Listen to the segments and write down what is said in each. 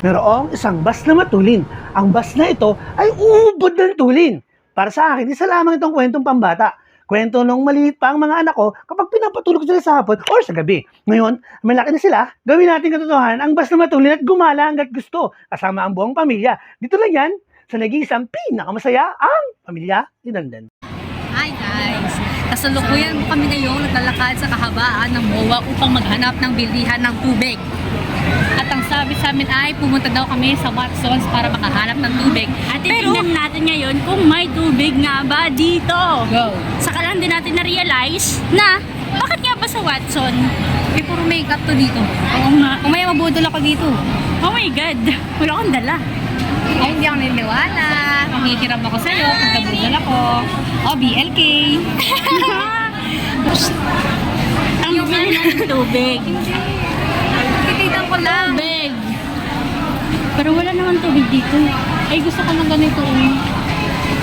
Mayroong isang bus na matulin. Ang bus na ito ay uubod ng tulin. Para sa akin, isa lamang itong kwentong pambata. Kwento nung maliit pa ang mga anak ko kapag pinapatulog sila sa hapon or sa gabi. Ngayon, malaki na sila, gawin natin katotohanan ang bus na matulin at gumala hanggat gusto kasama ang buong pamilya. Dito lang yan, sa nag-iisang pinakamasaya ang pamilya ni Dandan. Hi guys! Kasalukuyan po kami ngayong naglalakad sa kahabaan ng MOA upang maghanap ng bilihan ng tubig. At ang sabi sa amin ay pumunta daw kami sa Watsons para makahanap ng tubig. At titignan natin ngayon kung may tubig nga ba dito. Go! Saka lang din natin na-realize na bakit nga ba sa Watson? May puro makeup to dito. Oo nga. Kung may mabudol ako dito. Oh my God. Wala akong dala. Ay, hindi ako niniwala. Mangikiram ako sa'yo pag nabudol ako. O, BLK. Ang bili ng tubig. Tititan ko lang. Tubig. Pero wala naman tubig dito. Ay, gusto ko ng ganito.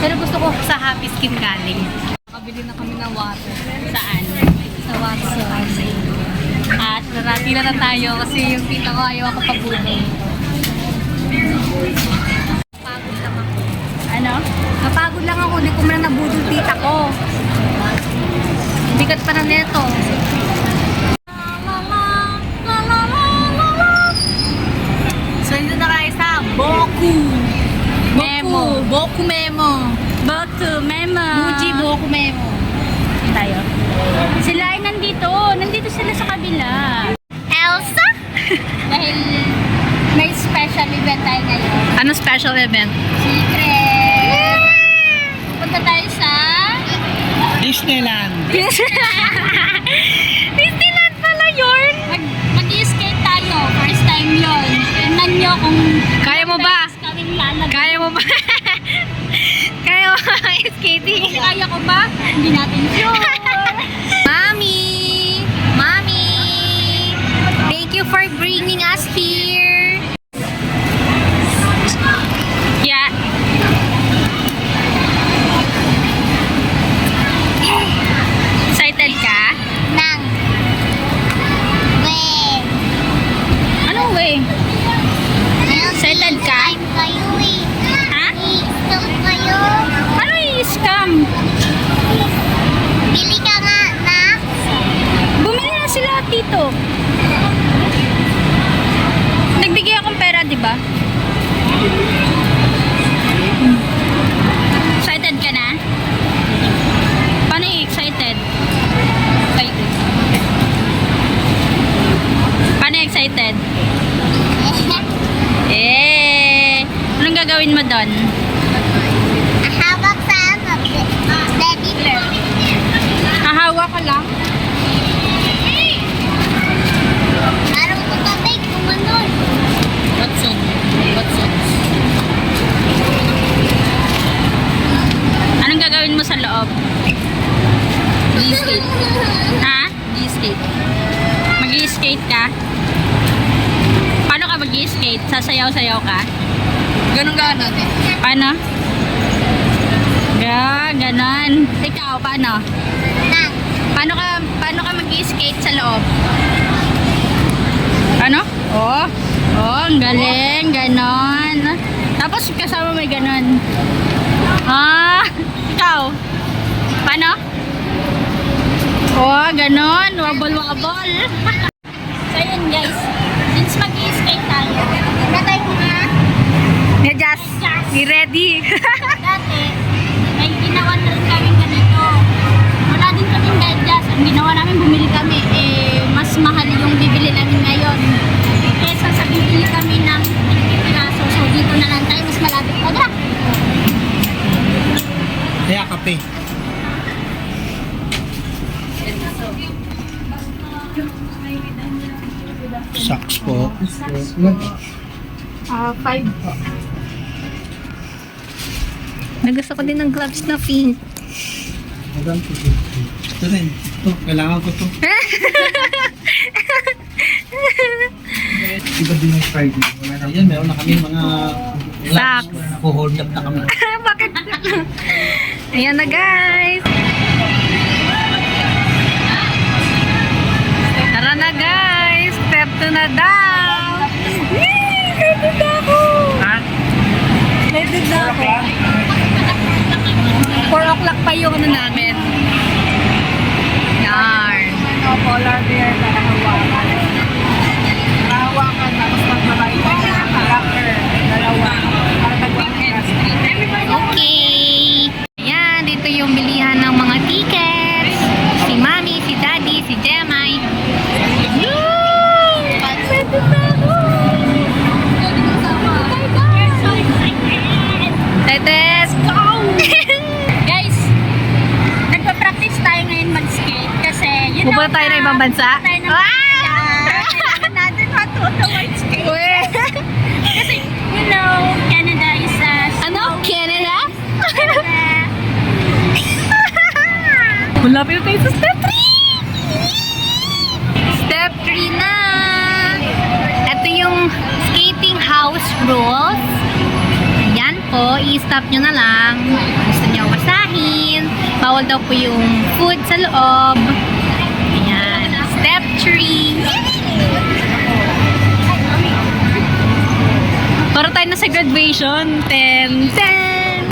Pero gusto ko sa Happy Skin galing. Nakabili na kami ng water. Saan? Sa Watsons. At naratila na tayo kasi yung tita ko ayaw ako pabudol. Napagod lang ako. Ano? Napagod lang ako. Hindi ko man nabudol tita ko. Bigat pa na neto. So, yun na kayo sa Boku. Memo. Boku Memo. Boku Memo. Muji Boku Memo. Tayo. Sila ay nandito. Nandito sila sa kabila. Elsa? Dahil may special event tayo ngayon. Ano special event? Secret! Punta tayo sa... Disneyland! Disneyland pala yun! Mag-i-skate tayo. First time yun. Tingnan nyo kung... Kaya mo ba? Kaming lalagay. Kaya mo ba? Kaya mo ba skating? Kaya ko ba? Hindi natin sure. Mami! Mami! Thank you for bringing us here. Yeah. Excited ka? Nang way. Anong way? Excited ka? Time kayo eh. Ha? I-stop kayo. Ano i-scam? Bili ka nga na. Bumili na sila dito. Nagbigay akong pera, di ba? Excited ka na? Paano excited? Excited. Paano excited? Eh, anong gagawin mo doon? Hawak sa ano? Daddy bear. Hahawa ka lang? Parang kutabay kumanon. Watson. Watson. Anong gagawin mo sa loob? Skate. Ha? Skate. Mag-i-skate ka? Paano ka mag-i-skate? Sasayaw-sayaw ka? Ganun gano'n. Paano? Ganon. Ikaw, paano? Nang. Paano ka mag-i-skate sa loob? Ano? Oh, ang galing. Ganon. Tapos kasama may ganon. Ikaw? Paano? Oh, ganon. Wabol-wabol. So yun guys. Since mag-i-skate tayo, natay ko na. Just be ready. Dati, may ginawa na rin kami ganito. Wala din kaming medyas. Ang ginawa namin, bumili kami. Mas mahal yung bibili namin ngayon. Kesa sa bibili kami ng piraso. So, dito na lang tayo. Mas malapit pa na. Kaya kape. Socks po. 5 po. Nagusto ko din ng gloves na pink. Ito rin. Ito, kailangan ko to. Iba din yung Friday. Ayan, meron na kami mga Socks. Nako-hold up na kami. Bakit? Ayan na guys. Tara na guys. Step 2 na daw. Yay! Ganda daw. Pupunta tayo ng ibang bansa? Tayo ng kailangan natin matuto mag-skate. Kasi, you know, Canada is a... Ano? Canada? Canada. Malapit na tayo sa step 3! Step 3 na! Ito yung skating house rules. Ayan po, i-stop nyo na lang. Gusto nyo basahin. Bawal daw po yung food sa loob. Ayan. Step 3. Para tayo na sa graduation. 10. 10.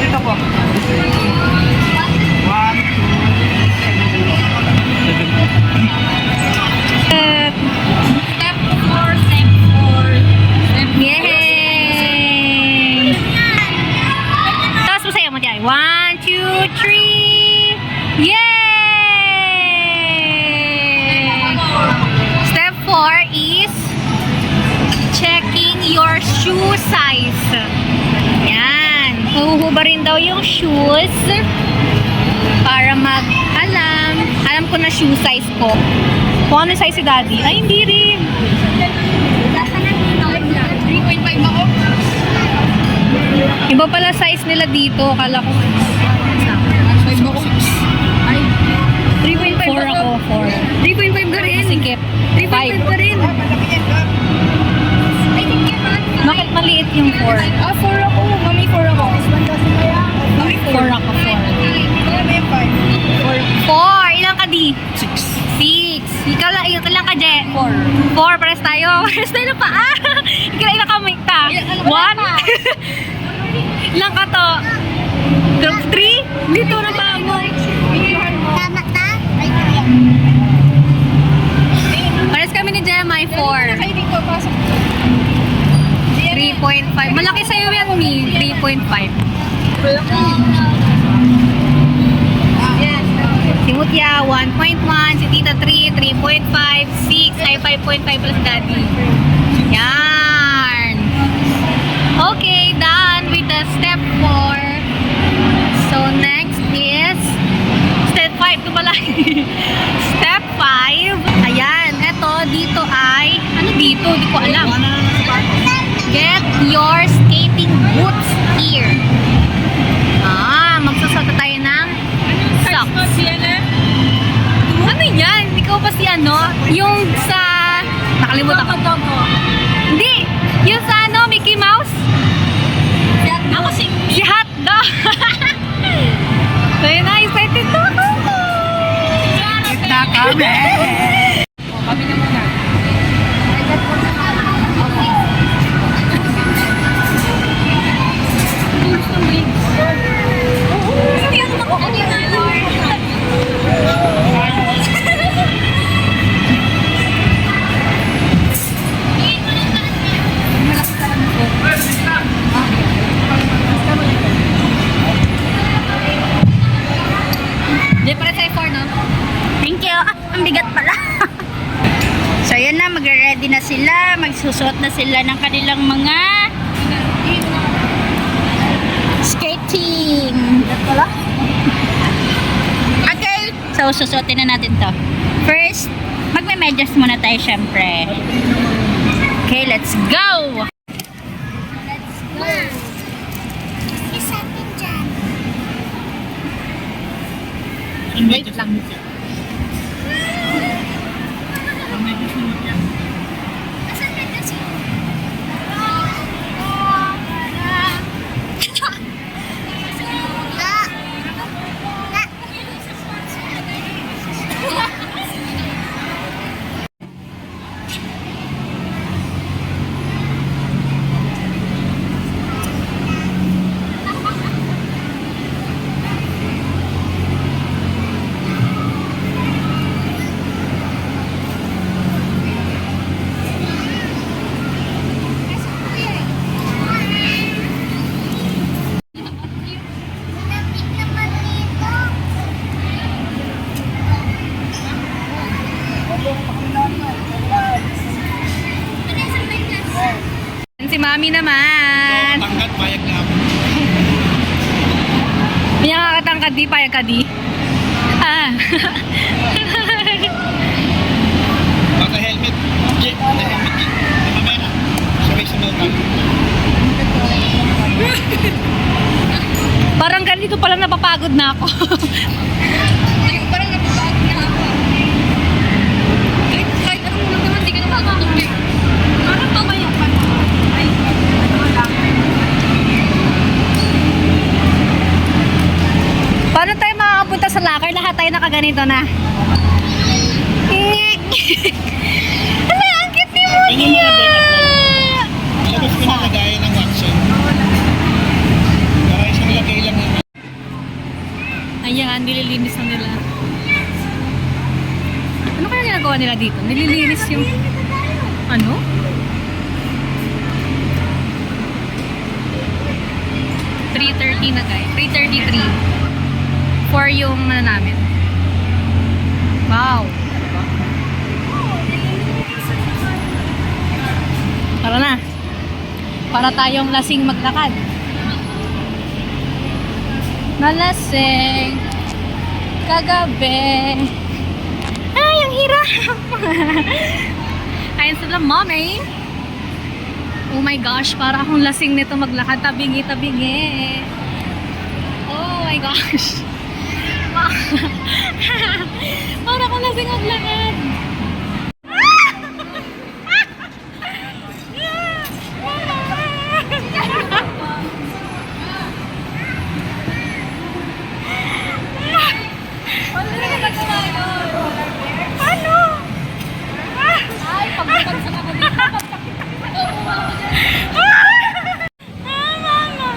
Dito po. 1, 2, Step 4, step 4. Yay! Tapos masaya mo dyan. 1, 2, 3. Yay! Step 4 is checking your shoe size. Yan. Huhuba rin daw yung shoes para mag-alam. Alam ko na shoe size ko. Kung ano size si daddy. Ay, hindi rin. 3.5 ako. Iba pala size nila dito. Akala ko 5 ako. Ay, 3.5 ako. 4. 3.5 ka rin. Sikip. 3.5 ka rin. Bakit maliit yung 4? 4 ako. Mami, 4 ako. Mami, 4 ako. 4. Ilang ka, di? 6. Ikaw lang ka, Je? 4. 4, pares tayo. Pares tayo na pa. Ilang ka, Mika? 1? Ilang ka to? 3? Dito na pa mo. Tama na? Pares kami ni Gemma, 4. 3.5. Malaki sa'yo yan, Mi. 3.5. Si Mutya, 1.1. Si Tita 3, 3.5. 6, ay 5.5 plus daddy. Yan. Okay, done with the step 4. So, next is step 5. Ito pala. Step 5. Ayan. Ito, dito ay, ano dito? Hindi ko alam. Get your skating boots here. Magsusuot tayo ng socks. Ano yan? Ikaw ba si ano? Yung sa... Nakalimutan ko. Hindi! Yung sa ano, Mickey Mouse? Ako si Hotdog! So yun na, excited na ako! kami. Kami na muna. Di para sa 4, no? Thank you. Ang bigat pala. So, yun na. Magre-ready na sila. Magsusuot na sila ng kanilang mga skating. Okay. So, susuotin na natin to. First, magme-medyas muna tayo syempre. Okay, let's go! Isa din dyan. Wait lang. Asan na kasi? Si Mami naman. Tangkat, bayag na ako. Pinakakatawa Papayag ka, di? Ah. Naka-helmet. Jeep, naka-helmet. Mamaya na. Sabay sa mga. Parang ganito pala napapagod na ako. Parang napapagod na ako. Kahit anong ulo naman, di ka napapagod. Parang pamaya pa na. Ay, ano lang. Paano tayo makakapunta sa locker? Lahat tayo nakaganito na. Hala, ang cute ni mo Ganyan mga ganyan. Labas ko na lagayan ng Watson. Para isang lagay lang yun. Ayan, nililinis na nila. Ano kaya ginagawa nila dito? Nililinis yung... Ano? $3:30 na guys. 3:33. For yung ano namin. Wow. Tara na. Para tayong lasing maglakad. Nalasing. Kagabi. Ay, ang hirap. Ayun sila, mommy. Oh my gosh, para akong lasing nito maglakad. Tabingi, tabingi. Oh my gosh. Para akong lasing maglakad. Ano? Ay, pagpagsak ako dito. Mama.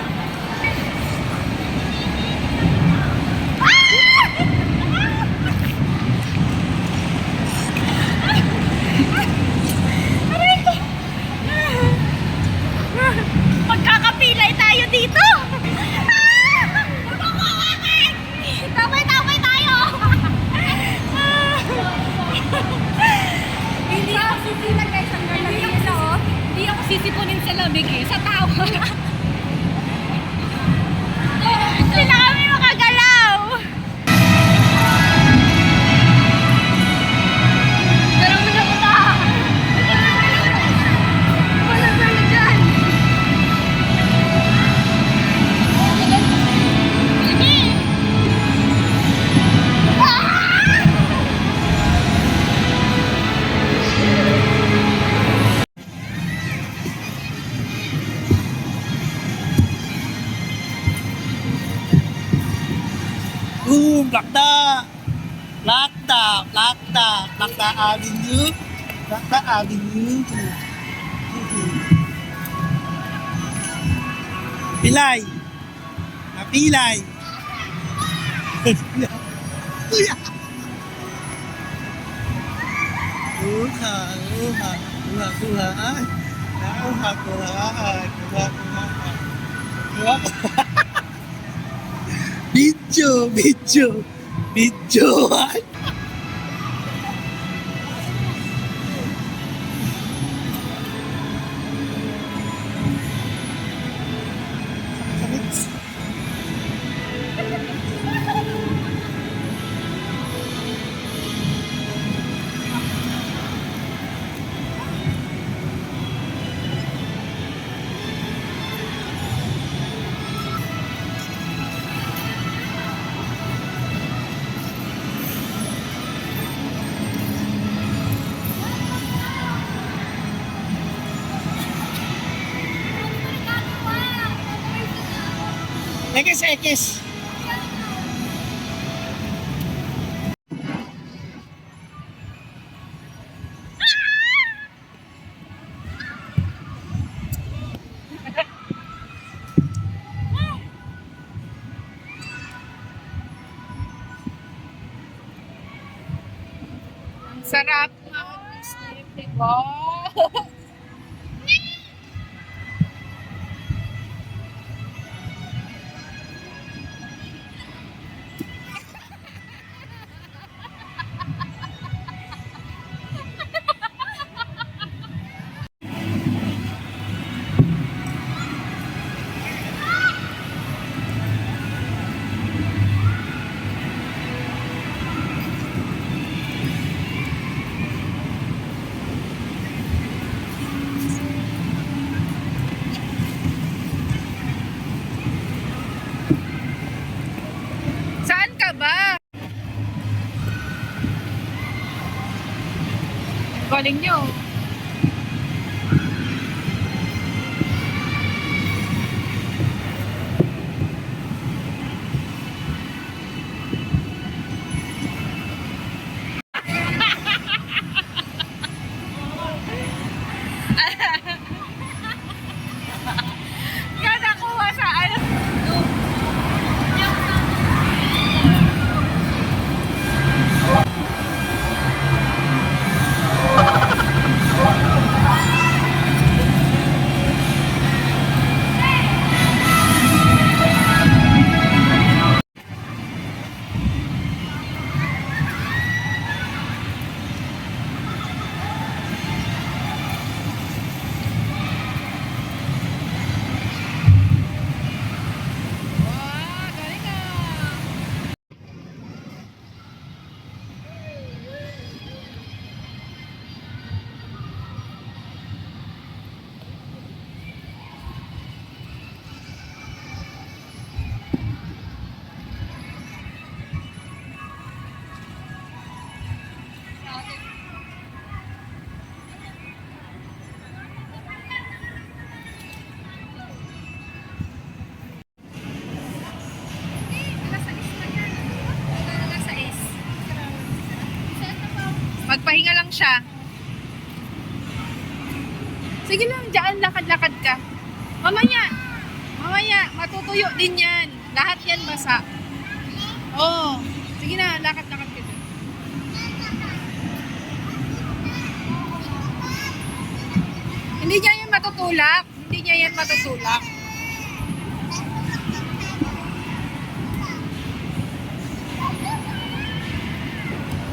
Magkakapilay tayo dito. Tamay-tamay tayo. Hindi ako sisipan guys. Hindi ako sisipunin sa lamig eh. Sa tao. Hindi na kami makagalaw. Darang mo na punta. Wala na dyan. Lakda! Lakda! Lakda! Lakda Avenue! Lakda Avenue! Pilay! Napilay! Kuya! Kuha! Kuha! Kuha! Kuha! Kuha! Kuha! Kuha! Kuha! Video! Video! Video! Ekis! Sarap mag-sleep, diba? galing nyo. Kada kuha sa ano. Magpahinga lang siya. Sige lang, dyan, lakad-lakad ka. Mamaya, matutuyo din yan. Lahat yan basa. Oo. Sige na, lakad-lakad ka dyan. Hindi niya yan matutulak. Hindi niya yan matutulak.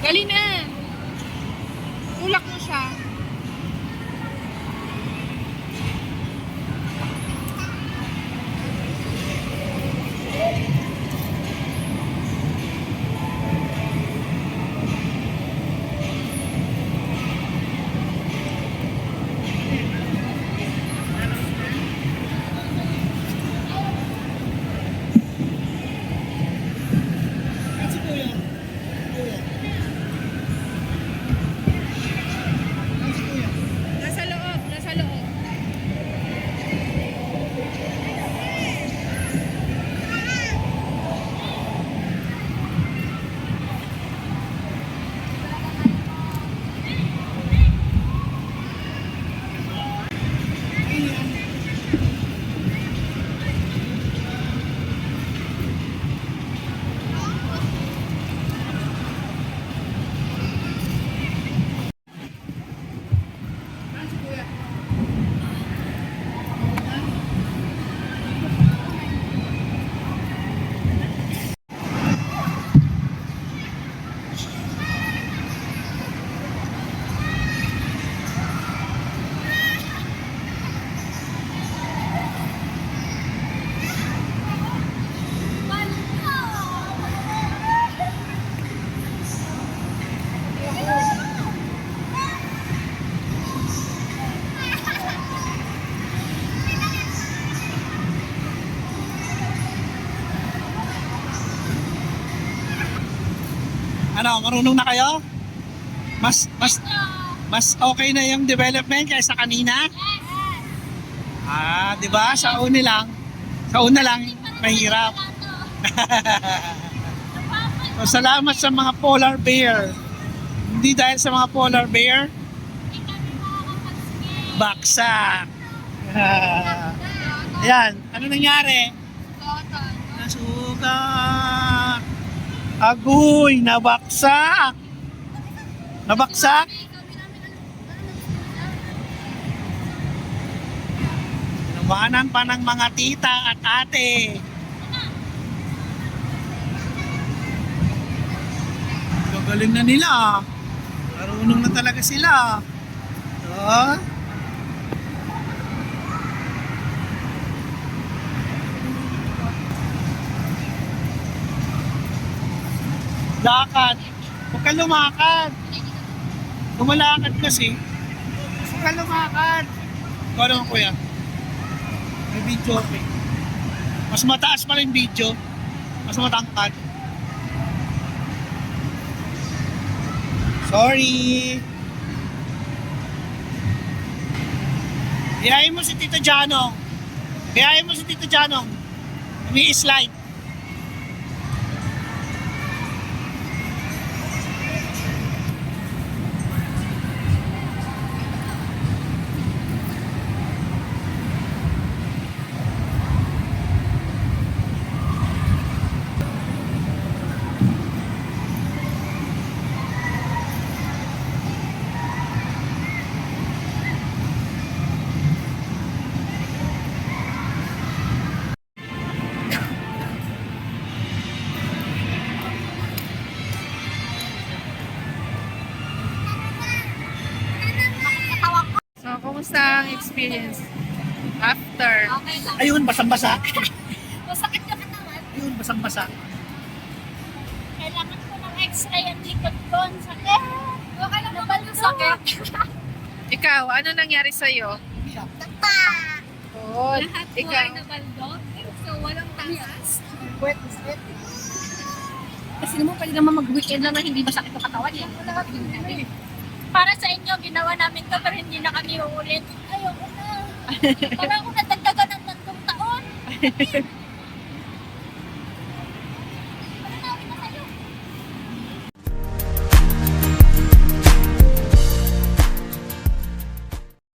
Gali na. Tulak mo siya. Si Kuya. Kuya. Si Kuya. Nasa loob, nasa loob. Ano, marunong na kayo? Mas okay na yung development kaysa kanina? Ah, 'di ba? Sa una lang mahirap. So, salamat sa mga polar bear. Hindi dahil sa mga polar bear, baksak. Ayan, ano nangyari? Nasugat. Agoy, nabaksak. Nabaksak? Nawanan pa ng mga tita at ate. Gagaling na nila. Marunong na talaga sila. Oh. Lakad. Huwag ka lumakad. Lumalakad kasi. Huwag ka lumakad. Ikaw naman kuya. May video okay. Mas mataas pa rin video. Mas matangkad. Sorry. Biyahin mo si Tito Janong. Biyahin mo si Tito Janong. Umi-slide. So, kumusta ang experience after? Okay lang. Ayun, basang-basa. Masakit yung katawan. Ayun, basang-basa. Kailangan ko ng x-ray ang likod ko. Ang sakit. Okay lang naman yung sakit. Ikaw, ano nangyari sa'yo? Tapa. Oh, Lahat po ikaw. ay nabaldok. So, walang takas. Kasi naman pwede naman mag-weekend lang na hindi masakit yung katawan. Eh. Para sa inyo, ginawa namin to pero hindi na kami uulit. Ayoko na. Para ako nadagdagan ng 3 taon.